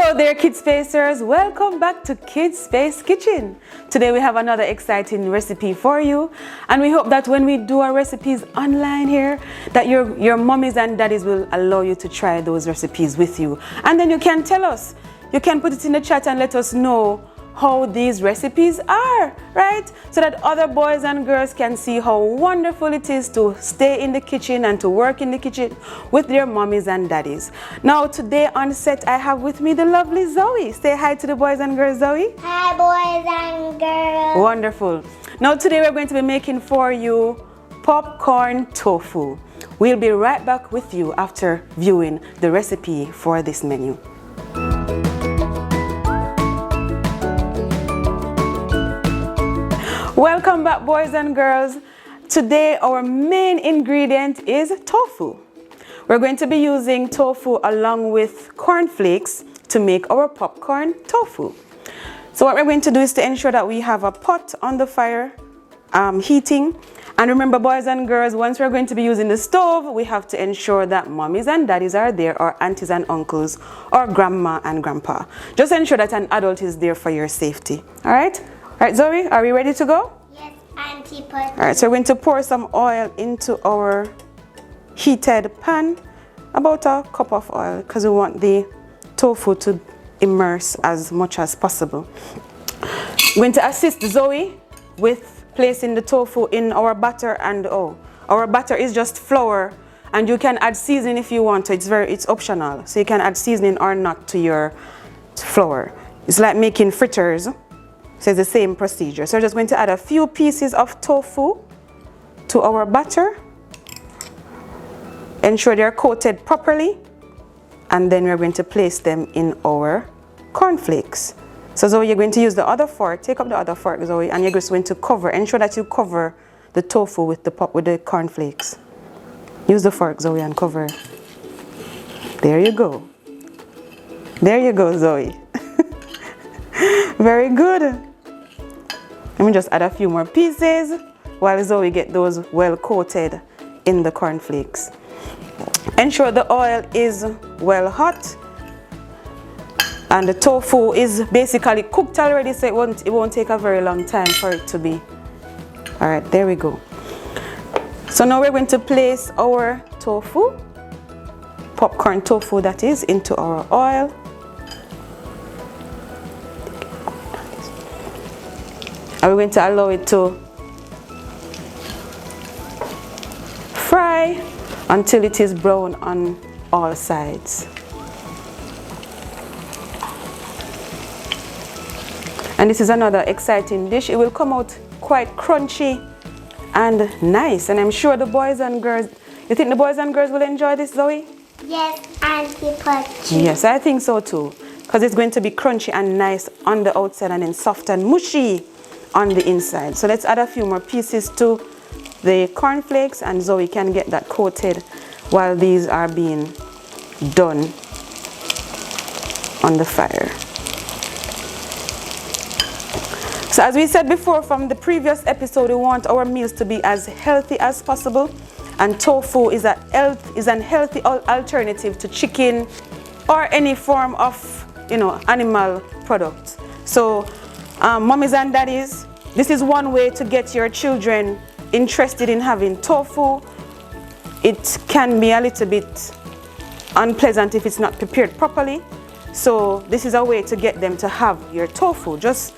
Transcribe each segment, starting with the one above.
Hello there, Kid Spacers. Welcome back to Kid Space Kitchen. Today we have another exciting recipe for you, and we hope that when we do our recipes online here, that your mommies and daddies will allow you to try those recipes with you, and then you can tell us. You can put it in the chat and let us know how these recipes are, right? So that other boys and girls can see how wonderful it is to stay in the kitchen and to work in the kitchen with their mommies and daddies. Now today on set I have with me the lovely Zoe. Say hi to the boys and girls, Zoe. Hi boys and girls. Wonderful. Now today we're going to be making for you popcorn tofu. We'll be right back with you after viewing the recipe for this menu. Welcome back, boys and girls. Today our main ingredient is tofu. We're going to be using tofu along with cornflakes to make our popcorn tofu. So what we're going to do is to ensure that we have a pot on the fire heating. And remember, boys and girls, once we're going to be using the stove, we have to ensure that mommies and daddies are there, or aunties and uncles, or grandma and grandpa. Just ensure that an adult is there for your safety. All right? All right, Zoe, are we ready to go? Yes, Auntie Put. All right, so we're going to pour some oil into our heated pan, about a cup of oil, because we want the tofu to immerse as much as possible. We're going to assist Zoe with placing the tofu in our batter, and our batter is just flour, and you can add seasoning if you want to. It's optional, so you can add seasoning or not to your flour. It's like making fritters. So it's the same procedure. So we're just going to add a few pieces of tofu to our batter. Ensure they're coated properly. And then we're going to place them in our cornflakes. So Zoe, you're going to use the other fork. Take up the other fork, Zoe, and you're just going to cover. Ensure that you cover the tofu with the cornflakes. Use the fork, Zoe, and cover. There you go. There you go, Zoe. Very good. Let me just add a few more pieces while Zoe get those well coated in the cornflakes. Ensure the oil is well hot and the tofu is basically cooked already, so it won't take a very long time for it to be. All right, there we go. So now we're going to place our tofu, popcorn tofu that is, into our oil. And we're going to allow it to fry until it is brown on all sides. And this is another exciting dish. It will come out quite crunchy and nice. And I'm sure the boys and girls, you think the boys and girls will enjoy this, Zoe? Yes, Auntie Put. Yes, I think so too. Because it's going to be crunchy and nice on the outside and then soft and mushy on the inside. So let's add a few more pieces to the cornflakes, and Zoe can get that coated while these are being done on the fire. So as we said before from the previous episode, we want our meals to be as healthy as possible, and tofu is an healthy alternative to chicken or any form of animal product. So mommies and daddies, this is one way to get your children interested in having tofu. It can be a little bit unpleasant if it's not prepared properly. So this is a way to get them to have your tofu. Just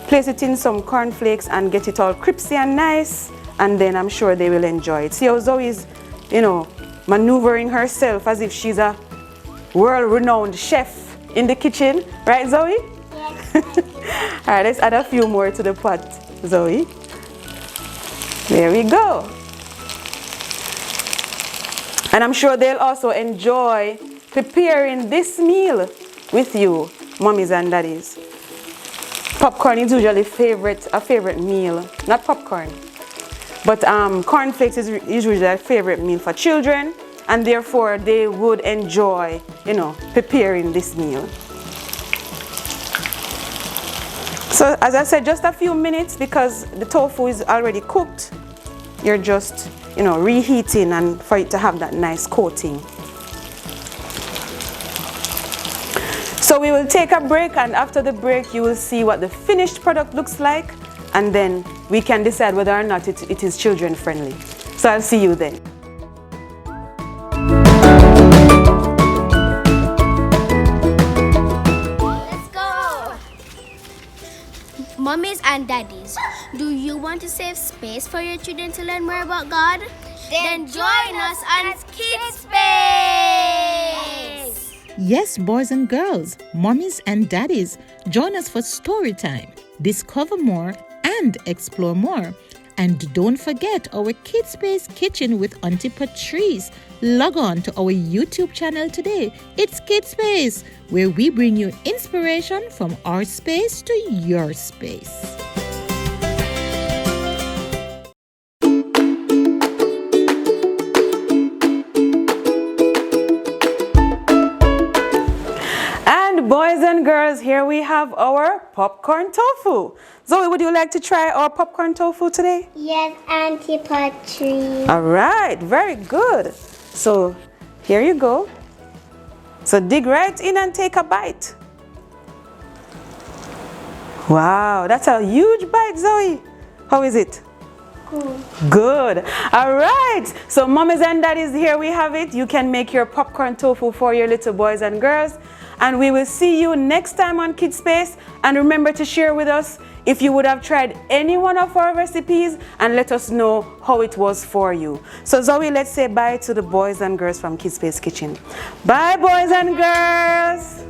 place it in some cornflakes and get it all crispy and nice, and then I'm sure they will enjoy it. See how Zoe is, maneuvering herself as if she's a world-renowned chef in the kitchen. Right, Zoe? Yes. All right, let's add a few more to the pot, Zoe. There we go. And I'm sure they'll also enjoy preparing this meal with you, mommies and daddies. Popcorn is usually a favorite meal. Not popcorn, but cornflakes is usually a favorite meal for children, and therefore they would enjoy, preparing this meal. So as I said, just a few minutes, because the tofu is already cooked. You're just, reheating and for it to have that nice coating. So we will take a break, and after the break you will see what the finished product looks like, and then we can decide whether or not it is children friendly. So I'll see you then. Let's go! Mummies and daddies, do you want to save space for your children to learn more about God? Then join us on Kidspace! Yes, boys and girls, mommies and daddies, join us for story time. Discover more and explore more. And don't forget our Kidspace Kitchen with Auntie Patrice. Log on to our YouTube channel today. It's Kidspace, where we bring you inspiration from our space to your space. Boys and girls, here we have our popcorn tofu. Zoe, would you like to try our popcorn tofu today? Yes, Auntie Patrice. All right, very good. So here you go. So dig right in and take a bite. Wow, that's a huge bite, Zoe. How is it? Good. All right. So mommies and daddies, here we have it. You can make your popcorn tofu for your little boys and girls. And we will see you next time on Kidspace. And remember to share with us if you would have tried any one of our recipes, and let us know how it was for you. So Zoe, let's say bye to the boys and girls from Kidspace Kitchen. Bye, boys and girls.